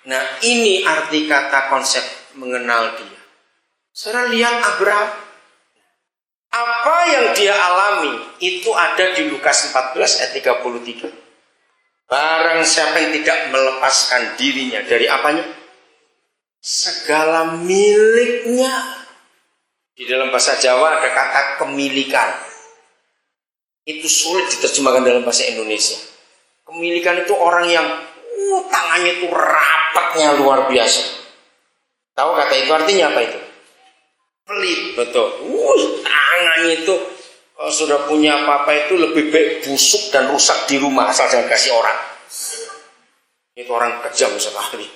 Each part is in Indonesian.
Nah, ini arti kata konsep mengenal dia. Saudara lihat Abraham. Apa yang dia alami itu ada di Lukas 14 ayat 33. Barang siapa yang tidak melepaskan dirinya dari apanya? Segala miliknya. Di dalam bahasa Jawa ada kata kemilikan. Itu sulit diterjemahkan dalam bahasa Indonesia. Kemilikan itu orang yang tangannya itu rapatnya luar biasa. Tahu kata itu artinya apa itu? Pelit, betul. Tangannya itu kalau sudah punya apa-apa itu lebih baik busuk dan rusak di rumah asal jangan kasih orang. Itu orang kejam sekali.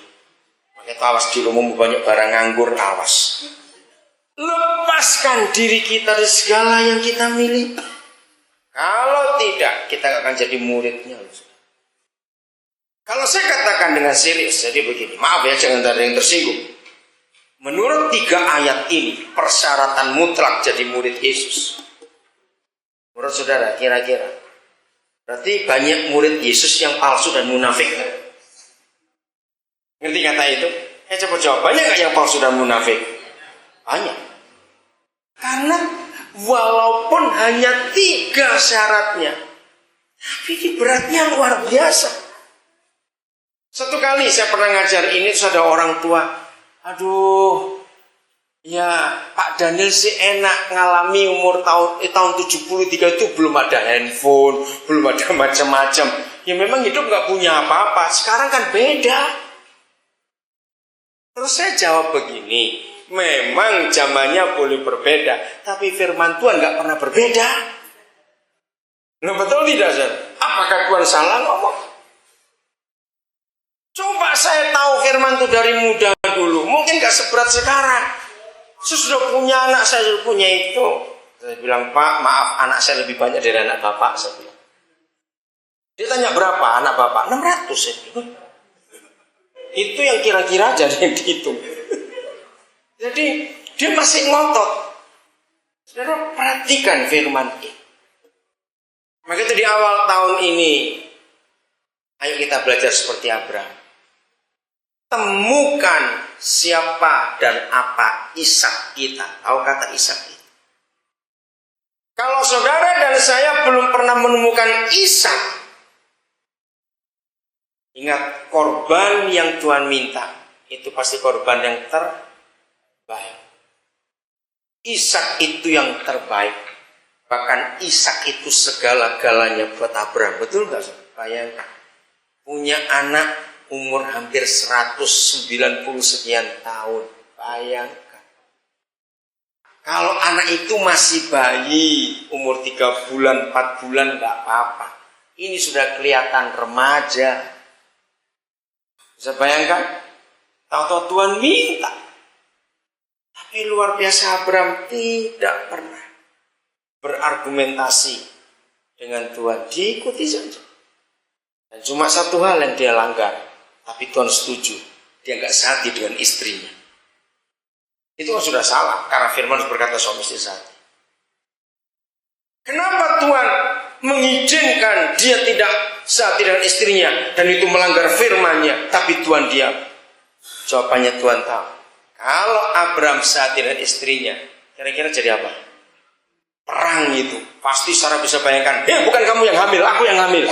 Makanya awas di rumahmu banyak barang nganggur, awas. Lepaskan diri kita dari segala yang kita miliki. Kalau tidak, kita akan jadi muridnya. Kalau saya katakan dengan serius, jadi begini, maaf ya, jangan ada yang tersinggung. Menurut 3 ayat ini, persyaratan mutlak jadi murid Yesus. Menurut saudara, kira-kira berarti banyak murid Yesus yang palsu dan munafik. Ngerti kata itu? Coba jawab, banyak gak yang palsu dan munafik? Banyak. Karena walaupun hanya 3 syaratnya, tapi ini beratnya luar biasa. Satu kali saya pernah ngajar ini, terus ada orang tua, aduh, ya Pak Daniel sih enak ngalami umur tahun 73 itu belum ada handphone, belum ada macam-macam. Ya memang hidup nggak punya apa-apa. Sekarang kan beda. Terus saya jawab begini, memang zamannya boleh berbeda, tapi firman Tuhan nggak pernah berbeda. Nah, betul tidak, Sir? Apakah Tuhan salah ngomong? Coba saya tahu firman itu dari muda dulu, mungkin gak seberat sekarang. Saya sudah punya anak, saya sudah punya itu. Saya bilang, Pak, maaf, anak saya lebih banyak dari anak Bapak. Saya bilang. Dia tanya berapa anak Bapak? 600. Saya bilang. Itu yang kira-kira aja yang dihitung. Jadi dia masih ngotot. Saudara perhatikan firman ini. Maka itu di awal tahun ini, ayo kita belajar seperti Abraham. Temukan siapa dan apa Ishak kita. Tahu kata Ishak itu? Kalau saudara dan saya belum pernah menemukan Ishak, ingat, korban yang Tuhan minta itu pasti korban yang terbaik. Ishak itu yang terbaik. Bahkan Ishak itu segala-galanya buat Abraham. Betul gak? Bayangkan, punya anak umur hampir 190 sekian tahun. Bayangkan. Kalau anak itu masih bayi, umur 3 bulan, 4 bulan, gak apa-apa. Ini sudah kelihatan remaja. Bisa bayangkan? Tahu-tahu Tuhan minta. Tapi luar biasa, Abraham tidak pernah berargumentasi dengan Tuhan. Diikuti saja. Dan cuma satu hal yang dia langgar. Tapi Tuhan setuju, dia nggak sehati dengan istrinya. Itu kan sudah salah, karena firman berkata suami istri sehati. Kenapa Tuhan mengizinkan dia tidak sehati dengan istrinya, dan itu melanggar firman-Nya, tapi Tuhan diam? Jawabannya Tuhan tahu. Kalau Abraham sehati dengan istrinya, kira-kira jadi apa? Perang itu. Pasti Sarah bisa bayangkan, bukan kamu yang hamil, aku yang hamil.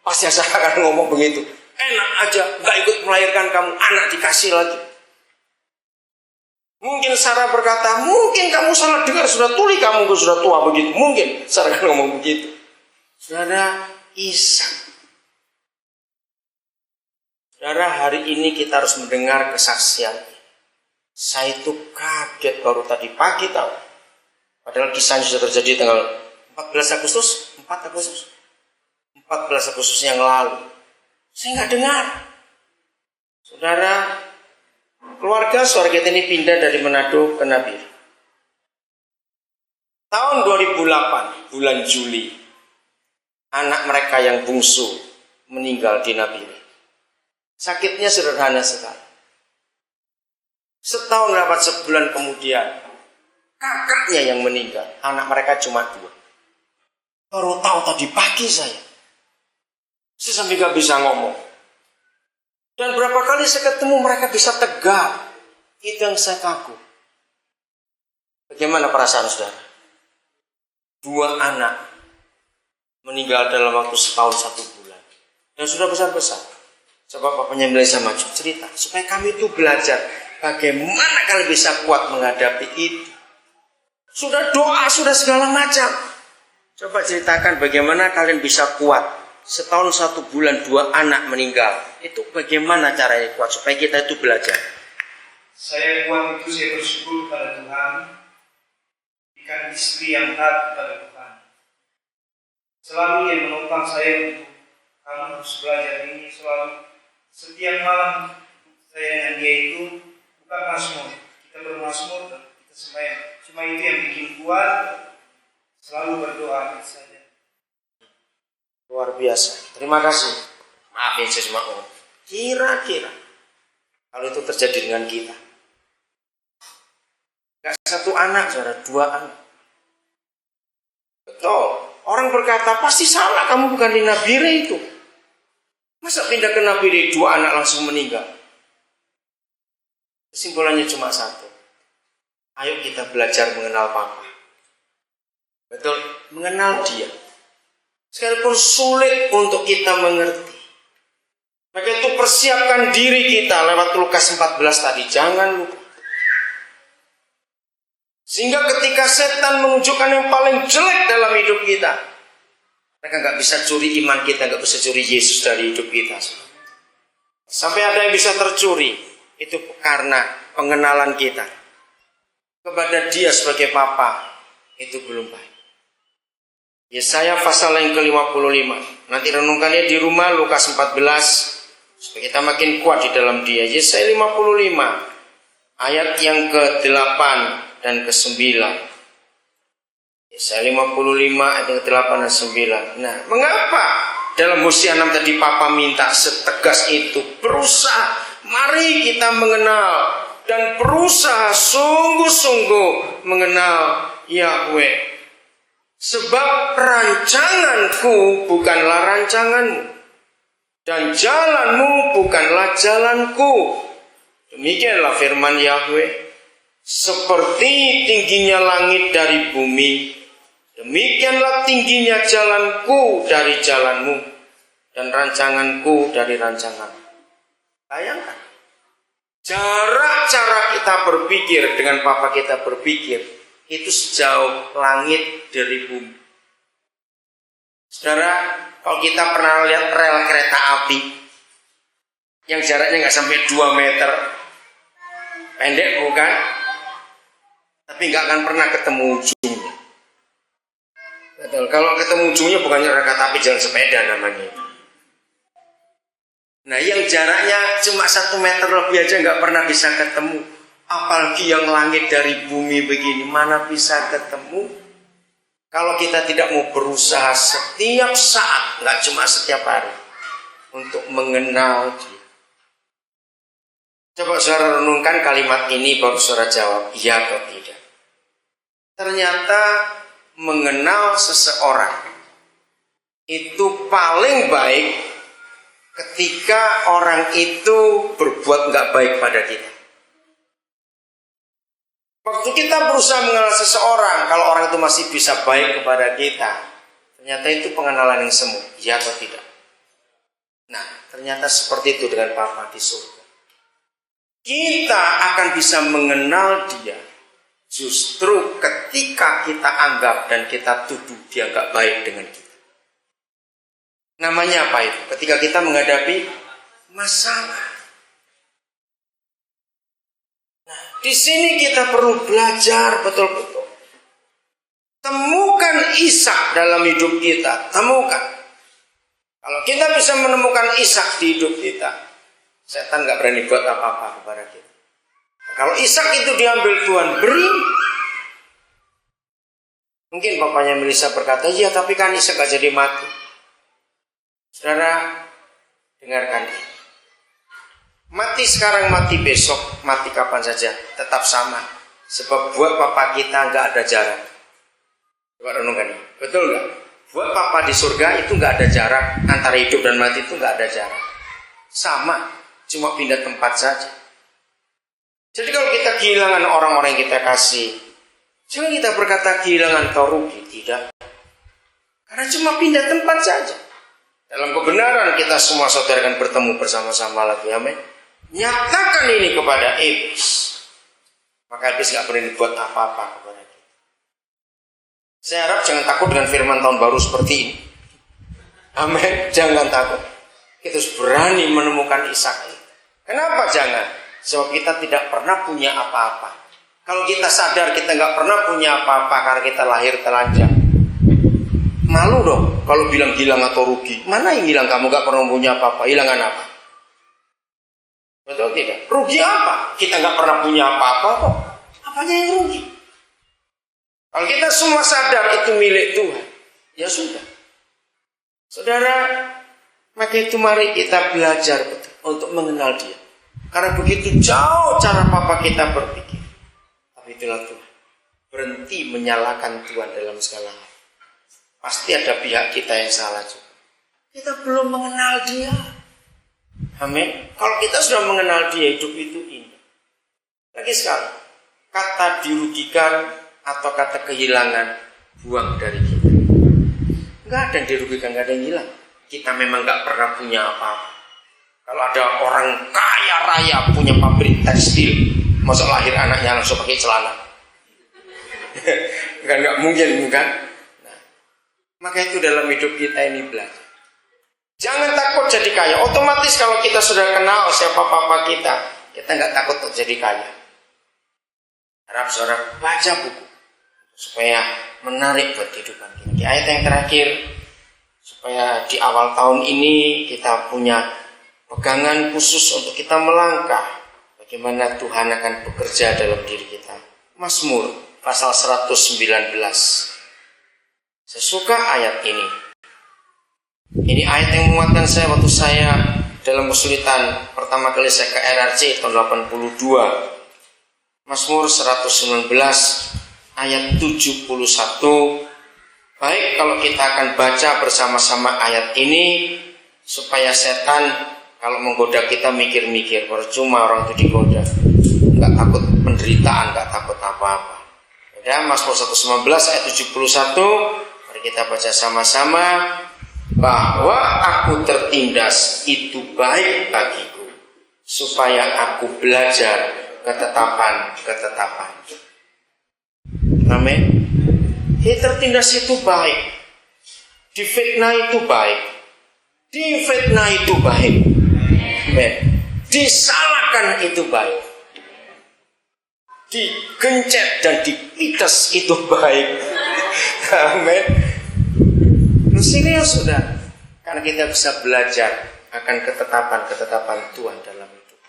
Pasti Sarah akan ngomong begitu. Enak aja, gak ikut melahirkan kamu, anak dikasih lagi. Mungkin Sarah berkata, mungkin kamu salah dengar, sudah tuli kamu sudah tua begitu. Mungkin Sarah akan ngomong begitu. Saudara, Ishak. Saudara, hari ini kita harus mendengar kesaksian. Saya itu kaget baru tadi pagi tahu. Padahal kisahnya sudah terjadi tanggal 14 Agustus yang lalu. Saya nggak dengar. Saudara, keluarga kita ini pindah dari Manado ke Nabire. Tahun 2008, bulan Juli, anak mereka yang bungsu meninggal di Nabire. Sakitnya sederhana sekali. Setahun lewat sebulan kemudian, kakaknya yang meninggal. Anak mereka cuma 2. Baru tahu tadi pagi saya sampai gak bisa ngomong. Dan berapa kali saya ketemu mereka bisa tegak. Itu yang saya kagum. Bagaimana perasaan saudara? 2 anak meninggal dalam waktu setahun 1 bulan. Yang sudah besar-besar. Coba papanya Melisa maju cerita. Supaya kami itu belajar. Bagaimana kalian bisa kuat menghadapi itu. Sudah doa, sudah segala macam. Coba ceritakan bagaimana kalian bisa kuat. Setahun 1 bulan 2 anak meninggal. Itu bagaimana caranya kuat supaya kita itu belajar. Saya kuat itu saya bersyukur kepada Tuhan. Ikan istri yang taat kepada Tuhan. Selalu dia menopang saya untuk kamu harus belajar ini selalu. Setiap malam saya dengan dia itu bukan mazmur. Kita bermazmur, kita sembahyang. Cuma itu yang bikin kuat. Selalu berdoa saja. Luar biasa. Terima kasih. Maafin saya semua. Kira-kira kalau itu terjadi dengan kita. Gak 1 anak, saudara, 2 anak. Betul. Orang berkata, pasti salah, kamu bukan di Nabire itu. Masa pindah ke Nabire 2 anak langsung meninggal? Kesimpulannya cuma 1. Ayo kita belajar mengenal Papa. Betul, mengenal dia. Sekalipun sulit untuk kita mengerti. Maka itu persiapkan diri kita lewat Lukas 14 tadi. Jangan lupa. Sehingga ketika setan menunjukkan yang paling jelek dalam hidup kita, mereka gak bisa curi iman kita, gak bisa curi Yesus dari hidup kita. Sampai ada yang bisa tercuri. Itu karena pengenalan kita kepada dia sebagai Papa. Itu belum baik. Yesaya pasal yang ke-55. Nanti renungkannya di rumah, Lukas 14. Supaya kita makin kuat di dalam dia. Yesaya 55. Ayat yang ke-8 dan ke-9. Yesaya 55 ayat yang ke-8 dan 9. Nah, mengapa dalam Hosea 6 tadi Papa minta setegas itu? Berusaha. Mari kita mengenal. Dan berusaha sungguh-sungguh mengenal Yahweh. Sebab rancanganku bukanlah rancanganmu, dan jalanmu bukanlah jalanku. Demikianlah firman Yahweh. Seperti tingginya langit dari bumi, demikianlah tingginya jalanku dari jalanmu, dan rancanganku dari rancanganmu. Bayangkan. Jarak cara kita berpikir dengan Papa kita berpikir itu sejauh langit dari bumi. Saudara, kalau kita pernah lihat rel kereta api yang jaraknya nggak sampai 2 meter, pendek bukan? Tapi nggak akan pernah ketemu ujungnya. Betul. Kalau ketemu ujungnya bukannya rel kereta api, jalan sepeda namanya. Nah, yang jaraknya cuma 1 meter lebih aja nggak pernah bisa ketemu. Apalagi yang langit dari bumi begini, mana bisa ketemu? Kalau kita tidak mau berusaha setiap saat, nggak cuma setiap hari, untuk mengenal dia. Coba saudara renungkan kalimat ini, baru saudara jawab, iya atau tidak. Ternyata mengenal seseorang itu paling baik ketika orang itu berbuat nggak baik pada kita. Waktu kita berusaha mengenal seseorang, kalau orang itu masih bisa baik kepada kita, ternyata itu pengenalan yang semu, ya atau tidak? Nah, ternyata seperti itu dengan Papa di surga. Kita akan bisa mengenal dia justru ketika kita anggap dan kita tuduh dia nggak baik dengan kita. Namanya apa itu? Ketika kita menghadapi masalah. Di sini kita perlu belajar betul-betul. Temukan Ishak dalam hidup kita. Temukan. Kalau kita bisa menemukan Ishak di hidup kita, setan gak berani buat apa-apa kepada kita. Kalau Ishak itu diambil Tuhan beri, mungkin bapaknya Melisa berkata, iya tapi kan Ishak gak jadi mati. Saudara, dengarkan ini. Mati sekarang, mati besok, mati kapan saja, tetap sama. Sebab buat Papa kita nggak ada jarak. Coba renungkan ini, betul nggak? Buat Papa di surga itu nggak ada jarak, antara hidup dan mati itu nggak ada jarak. Sama. cuma pindah tempat saja. Jadi kalau kita kehilangan orang-orang yang kita kasih, jangan kita berkata kehilangan atau rugi, tidak. Karena cuma pindah tempat saja. Dalam kebenaran kita semua saudara akan bertemu bersama-sama lagi, amin. Nyatakan ini kepada iblis, maka iblis gak pernah dibuat apa-apa kepada kita. Saya harap jangan takut dengan firman tahun baru seperti ini, amin. Jangan takut. Kita harus berani menemukan Ishak. Kenapa jangan? Sebab kita tidak pernah punya apa-apa. Kalau kita sadar kita gak pernah punya apa-apa karena kita lahir telanjang, malu dong kalau bilang hilang atau rugi. Mana yang hilang? Kamu gak pernah punya apa-apa. Hilangan apa? Betul tidak? Rugi apa? Kita gak pernah punya apa-apa kok. Apanya yang rugi? Kalau kita semua sadar itu milik Tuhan, ya sudah. Saudara, maka itu mari kita belajar betul untuk mengenal Dia. Karena begitu jauh cara papa kita berpikir. Tapi itulah Tuhan. Berhenti menyalahkan Tuhan dalam segala hal. Pasti ada pihak kita yang salah juga. Kita belum mengenal Dia. Amin. Kalau kita sudah mengenal Dia, hidup itu indah. Lagi sekali, kata dirugikan atau kata kehilangan, buang dari kita. Enggak ada yang dirugikan, enggak ada yang hilang. Kita memang enggak pernah punya apa-apa. Kalau ada orang kaya raya punya pabrik tekstil, masa lahir anaknya langsung pakai celana? Enggak mungkin, kan? Maka itu dalam hidup kita ini belajar. Jangan takut jadi kaya. Otomatis kalau kita sudah kenal siapa papa kita nggak takut untuk jadi kaya. Harap saudara baca buku supaya menarik buat kehidupan kita. Di ayat yang terakhir, supaya di awal tahun ini kita punya pegangan khusus untuk kita melangkah bagaimana Tuhan akan bekerja dalam diri kita. Mazmur pasal 119. Saya suka ayat ini. Ini ayat yang menguatkan saya waktu saya dalam kesulitan pertama kali saya ke RRC tahun 82. Mazmur 119 ayat 71. Baik kalau kita akan baca bersama-sama ayat ini supaya setan kalau menggoda kita mikir-mikir, percuma orang itu digoda. Enggak takut penderitaan, enggak takut apa-apa. Ya, Mazmur 119 ayat 71. Kita baca sama-sama. Bahwa aku tertindas itu baik bagiku, supaya aku belajar ketetapan. Amin. Tertindas itu baik, difitnah itu baik, difitnah itu baik, amin. Disalahkan itu baik, digencet dan dipites itu baik, amin. Serius sudah, karena kita bisa belajar akan ketetapan Tuhan dalam hidup.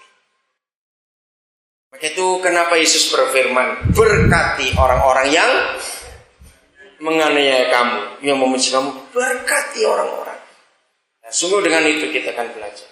Maka itu kenapa Yesus berfirman, berkati orang-orang yang menganiaya kamu, yang membenci kamu, berkati orang-orang. Nah, sungguh dengan itu kita akan belajar.